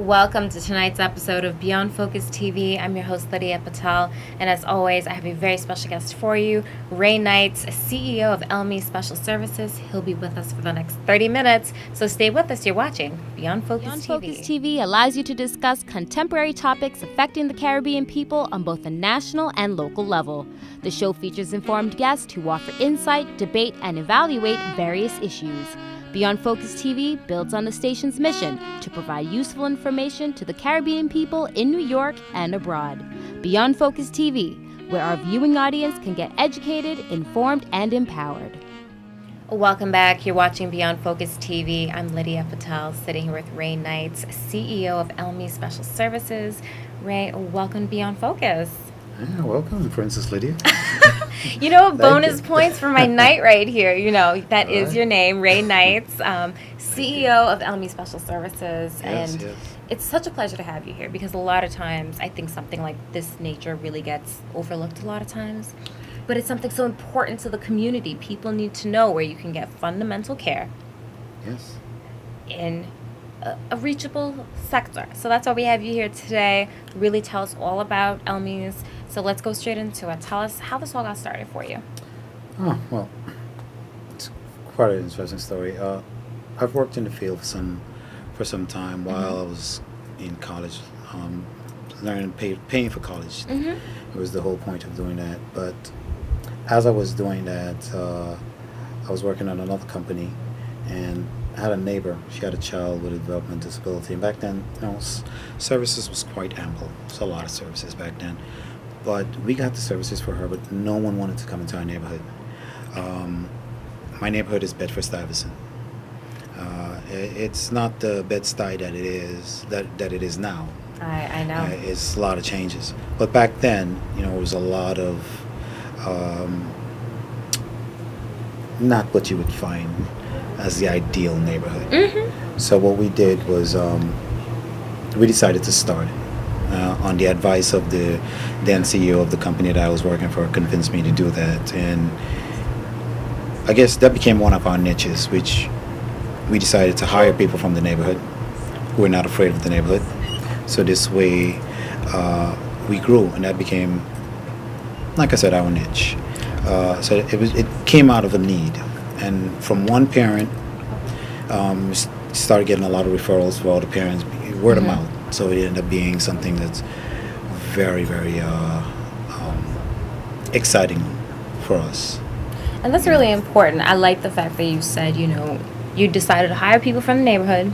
Welcome to tonight's episode of Beyond Focus TV. I'm your host, Lydia Patel, and as always, I have a very special guest for you, Ray Knights, CEO of ELMY'S Special Services. He'll be with us for the next 30 minutes, so stay with us. You're watching Beyond Focus Beyond TV. Focus TV allows you to discuss contemporary topics affecting the Caribbean people on both the national and local level. The show features informed guests who offer insight, debate, and evaluate various issues. Beyond Focus TV builds on the station's mission to provide useful information to the Caribbean people in New York and abroad. Beyond Focus TV, where our viewing audience can get educated, informed, and empowered. Welcome back. You're watching Beyond Focus TV. I'm Lydia Patel, sitting here with Ray Knights, CEO of ELMY'S Special Services. Ray, welcome to Beyond Focus. Yeah, welcome, Princess Lydia. Bonus points for my night right here. That is your name, Ray Knights, CEO of ELMY'S Special Services. Yes. It's such a pleasure to have you here because a lot of times I think something like this nature really gets overlooked a lot of times. But it's something so important to the community. People need to know where you can get fundamental care. Yes. In a reachable sector. So that's why we have you here today. Really tell us all about ELMY'S. So let's go straight into it. Tell us how this all got started for you. Oh, well, it's quite an interesting story. I've worked in the field for some time while I was in college, learning, paying for college. It was the whole point of doing that. But as I was doing that, I was working on another company, and I had a neighbor. She had a child with a developmental disability. And back then, services was quite ample. There's a lot of services back then. But we got the services for her, but no one wanted to come into our neighborhood. My neighborhood is Bedford-Stuyvesant. It's not the Bed-Stuy that it is now. I know. It's a lot of changes. But back then, it was a lot of not what you would find as the ideal neighborhood. So what we did was we decided to start it. On the advice of the then CEO of the company that I was working for, convinced me to do that. And I guess that became one of our niches, which we decided to hire people from the neighborhood who were not afraid of the neighborhood. So this way we grew, and that became, like I said, our niche. So it came out of a need. And from one parent, we started getting a lot of referrals for all the parents, word of mouth. So it ended up being something that's very, very exciting for us. And that's really important. I like the fact that you said, you decided to hire people from the neighborhood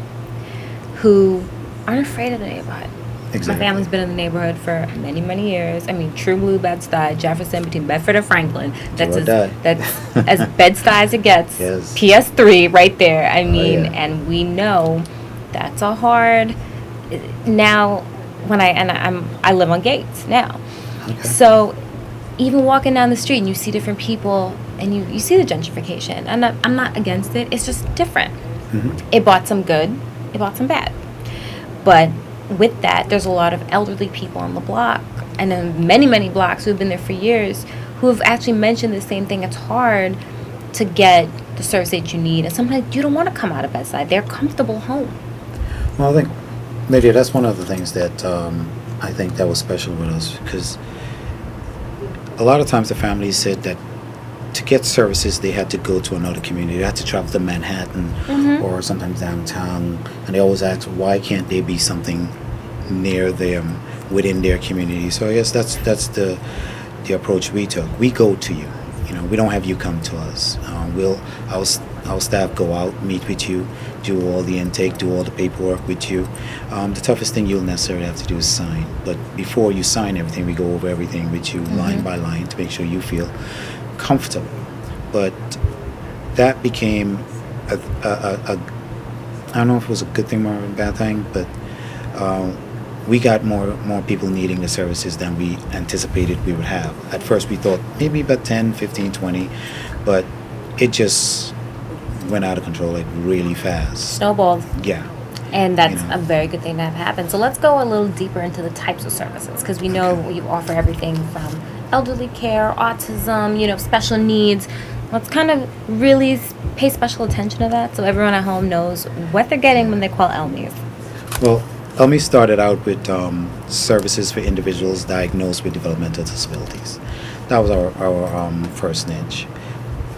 who aren't afraid of the neighborhood. Exactly. My family's been in the neighborhood for many, many years. I mean, true blue Bed-Stuy, Jefferson, between Bedford and Franklin. That's as Bed-Stuy as it gets. Yes. PS3 right there. I mean, yeah. And we know that's a hard. Now, when I live on Gates now. Okay. So even walking down the street and you see different people and you see the gentrification. I'm not against it. It's just different. It brought some good. It brought some bad. But with that, there's a lot of elderly people on the block, and then many, many blocks who've been there for years who have actually mentioned the same thing. It's hard to get the service that you need, and sometimes you don't want to come out of Bed-Stuy. They're comfortable home. Well, I think, Lydia, that's one of the things that I think that was special with us, because a lot of times the families said that to get services, they had to go to another community. They had to travel to Manhattan or sometimes downtown. And they always ask, why can't there be something near them, within their community? So I guess that's the approach we took. We go to you. We don't have you come to us. Our staff go out, meet with you, do all the intake, do all the paperwork with you. The toughest thing you'll necessarily have to do is sign. But before you sign everything, we go over everything with you line by line to make sure you feel comfortable. But that became a I don't know if it was a good thing or a bad thing, but we got more people needing the services than we anticipated we would have. At first we thought maybe about 10, 15, 20, but it just went out of control like really fast. Snowballed. Yeah. And that's a very good thing to have happen. So let's go a little deeper into the types of services, because we know you offer everything from elderly care, autism, special needs. Let's kind of really pay special attention to that so everyone at home knows what they're getting when they call ELMY'S. Well, ELMY started out with services for individuals diagnosed with developmental disabilities. That was our first niche.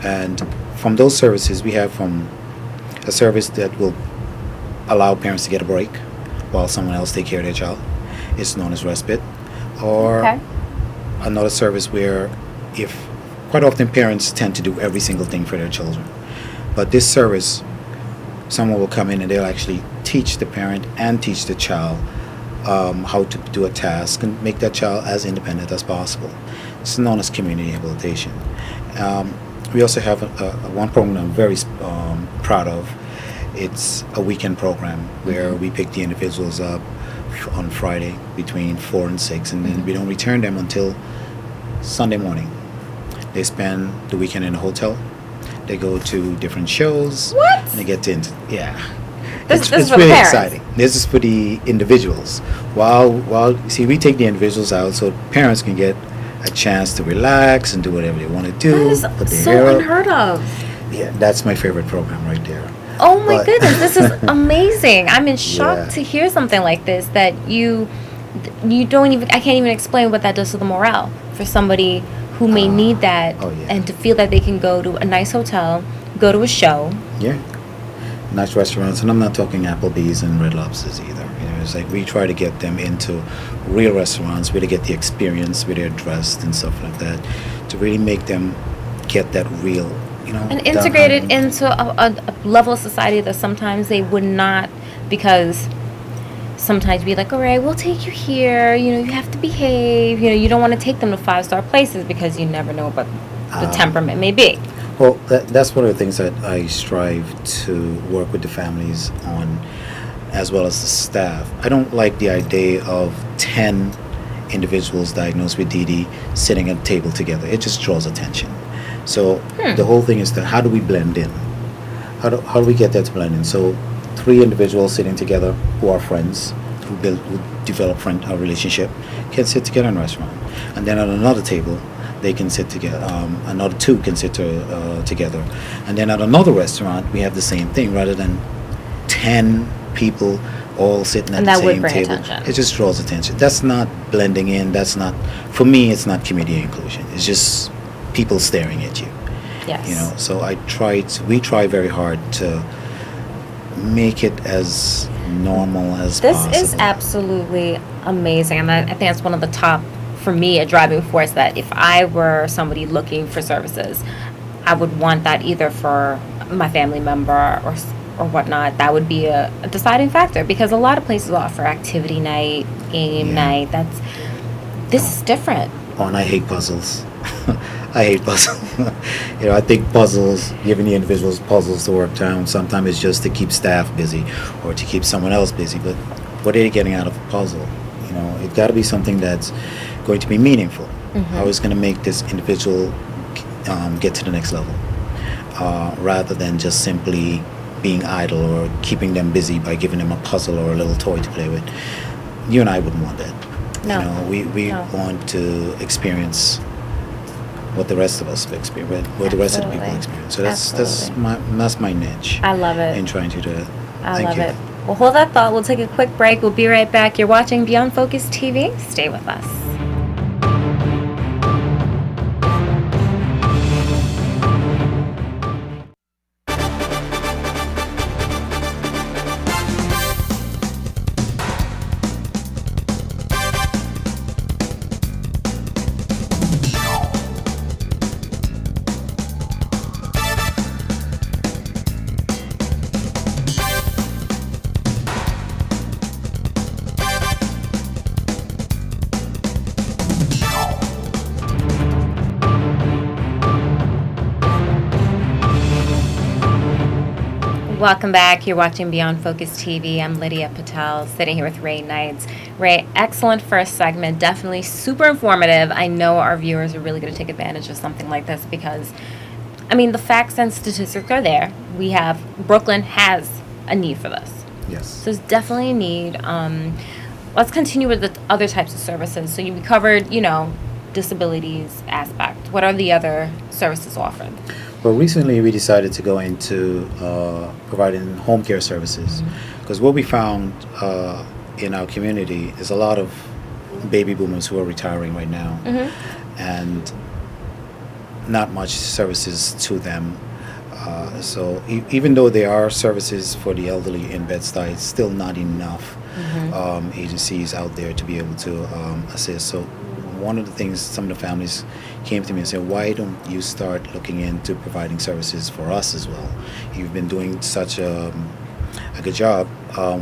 And from those services, we have from a service that will allow parents to get a break while someone else take care of their child. It's known as respite. Or Okay. another service where if quite often parents tend to do every single thing for their children. But this service, someone will come in and they'll actually teach the parent and teach the child how to do a task and make that child as independent as possible. It's known as community habilitation. We also have one program I'm very proud of. It's a weekend program where we pick the individuals up on Friday between 4 and 6, and then we don't return them until Sunday morning. They spend the weekend in a hotel. They go to different shows. What? And they get to, yeah. This It's is for the really parents. exciting. This is for the individuals. While see, we take the individuals out so parents can get a chance to relax and do whatever they want to do. That is Put their so hair up. unheard of. Yeah, that's my favorite program right there. Oh my But- goodness, this is amazing. I'm in shock Yeah. to hear something like this, that you don't even, I can't even explain what that does to the morale for somebody who may need that, oh, yeah. and to feel that they can go to a nice hotel, go to a show. Yeah. Nice restaurants, and I'm not talking Applebee's and Red Lobsters either. You know, it's like we try to get them into real restaurants where they get the experience, where they're dressed and stuff like that, to really make them get that real, you know. And down integrate it home. into a level of society that sometimes they would not, because sometimes be like, all right, we'll take you here, you know, you have to behave, you know, you don't want to take them to 5-star places because you never know what the temperament may be. Well, that's one of the things that I strive to work with the families on, as well as the staff. I don't like the idea of 10 individuals diagnosed with DD sitting at a table together. It just draws attention. So the whole thing is that how do we blend in? How do we get that to blend in? So 3 individuals sitting together who are friends, who develop a relationship, can sit together in a restaurant. And then at another table, they can sit together. Another 2 can sit together. And then at another restaurant, we have the same thing. Rather than 10 people all sitting at And the that would same bring table, attention. it just draws attention. That's not blending in. That's not, for me, it's not community inclusion. It's just people staring at you. Yes. You know, so we try very hard to make it as normal as This possible. is absolutely amazing. And I think that's one of the top, for me, a driving force, that if I were somebody looking for services, I would want that either for my family member or whatnot. That would be a deciding factor, because a lot of places offer activity night, game night. This is different. Oh, and I hate puzzles. I hate puzzles. You know, I think puzzles, giving the individuals puzzles to work down, sometimes it's just to keep staff busy or to keep someone else busy. But what are they getting out of a puzzle? You know, it's got to be something that's going to be meaningful. How is going to make this individual get to the next level, rather than just simply being idle or keeping them busy by giving them a puzzle or a little toy to play with. You and I wouldn't want that. No. You know, we No. want to experience what the rest of us experience, what the rest of the people Absolutely. experience. So that's my niche I love it. in trying to do it. I Thank love you. it. Well, hold that thought. We'll take a quick break. We'll be right back. You're watching Beyond Focus TV. Stay with us. Welcome back. You're watching Beyond Focus TV. I'm Lydia Patel, sitting here with Ray Knights. Ray, excellent first segment. Definitely super informative. I know our viewers are really going to take advantage of something like this because, I mean, the facts and statistics are there. Brooklyn has a need for this. Yes. So there's definitely a need. Let's continue with the other types of services. So we covered, disabilities aspect. What are the other services offered? Well, recently we decided to go into providing home care services, because what we found in our community, there's a lot of baby boomers who are retiring right now, and not much services to them. So even though there are services for the elderly in Bed-Stuy, it's still not enough agencies out there to be able to assist. So one of the things some of the families came to me and said, why don't you start looking into providing services for us as well? You've been doing such a good job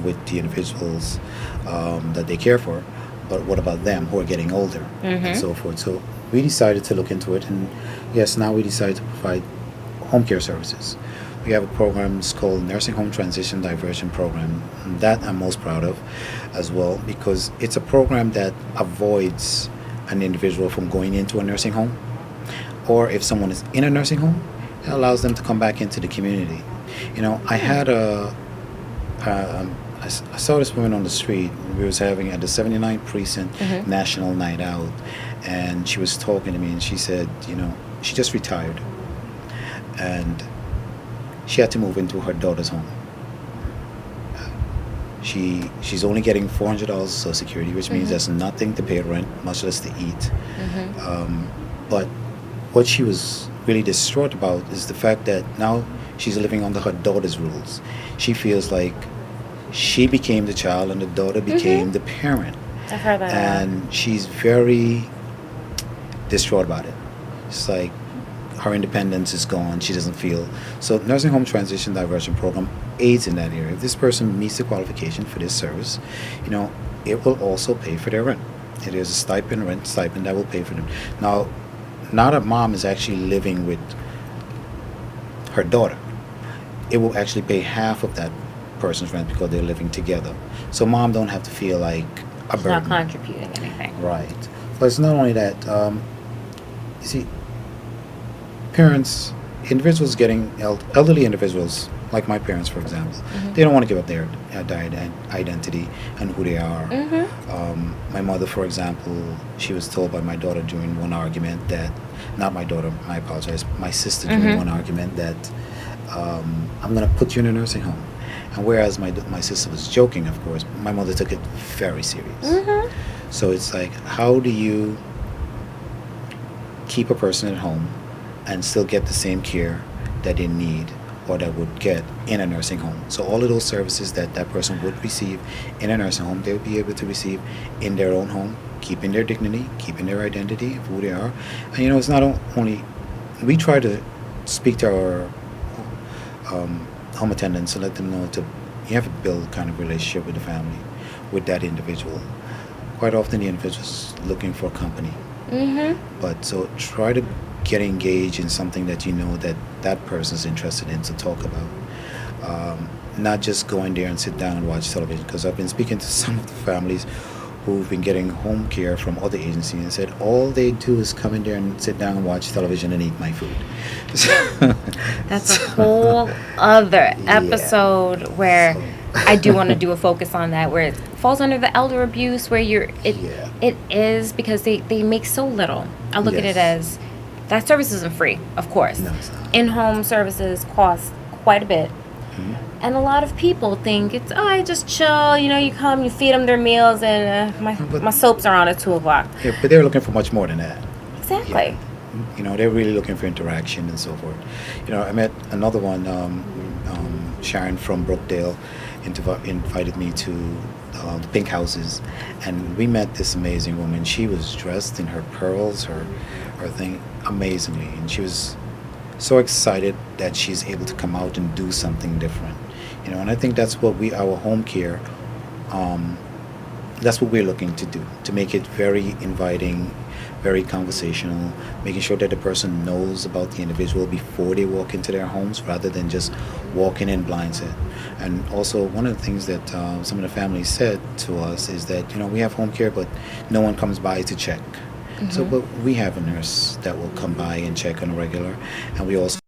with the individuals that they care for, but what about them who are getting older and so forth? So we decided to look into it, and yes, now we decided to provide home care services. We have a program, it's called Nursing Home Transition Diversion Program, and that I'm most proud of as well, because it's a program that avoids an individual from going into a nursing home, or if someone is in a nursing home, it allows them to come back into the community. I had I saw this woman on the street. We was having at the 79th Precinct National Night Out, and she was talking to me, and she said, she just retired, and she had to move into her daughter's home. She's only getting $400 Social Security, which means there's nothing to pay rent, much less to eat. But what she was really distraught about is the fact that now she's living under her daughter's rules. She feels like she became the child and the daughter became the parent. I've heard that. And she's very distraught about it. It's like her independence is gone. She doesn't feel. So Nursing Home Transition Diversion Program aids in that area. If this person meets the qualification for this service, it will also pay for their rent. It is a rent stipend that will pay for them. Now that mom is actually living with her daughter, it will actually pay half of that person's rent because they're living together. So mom don't have to feel like a She's burden. not contributing anything. Right. But it's not only that. You see, parents, individuals getting elderly individuals, like my parents, for example, they don't want to give up their identity and who they are. My mother, for example, she was told by my daughter during one argument that, not my daughter, I apologize, my sister during one argument that I'm going to put you in a nursing home. And whereas my sister was joking, of course, my mother took it very serious. So it's like, how do you keep a person at home and still get the same care that they need or that would get in a nursing home? So all of those services that person would receive in a nursing home, they would be able to receive in their own home, keeping their dignity, keeping their identity of who they are. And it's not only, we try to speak to our home attendants and let them know you have to build kind of relationship with the family, with that individual. Quite often the individual's looking for company. But so try to get engaged in something that that person's interested in to talk about. Not just go in there and sit down and watch television, because I've been speaking to some of the families who've been getting home care from other agencies and said all they do is come in there and sit down and watch television and eat my food. That's a whole other episode where I do want to do a focus on that, where it falls under the elder abuse, where it is because they make so little. I look at it as that service isn't free, of course. No, it's not. In-home services cost quite a bit. And a lot of people think it's, I just chill, you come, you feed them their meals, and my soaps are on at 2 o'clock. Yeah, but they're looking for much more than that. Exactly. They're really looking for interaction and so forth. I met another one, Sharon from Brookdale, invited me to the Pink Houses, and we met this amazing woman. She was dressed in her pearls, her thing, amazingly, and she was so excited that she's able to come out and do something different. And I think that's what our home care, that's what we're looking to do, to make it very inviting, very conversational, making sure that the person knows about the individual before they walk into their homes rather than just walking in blindsided. And also one of the things that some of the families said to us is that, we have home care, but no one comes by to check. So, but we have a nurse that will come by and check on a regular, and we also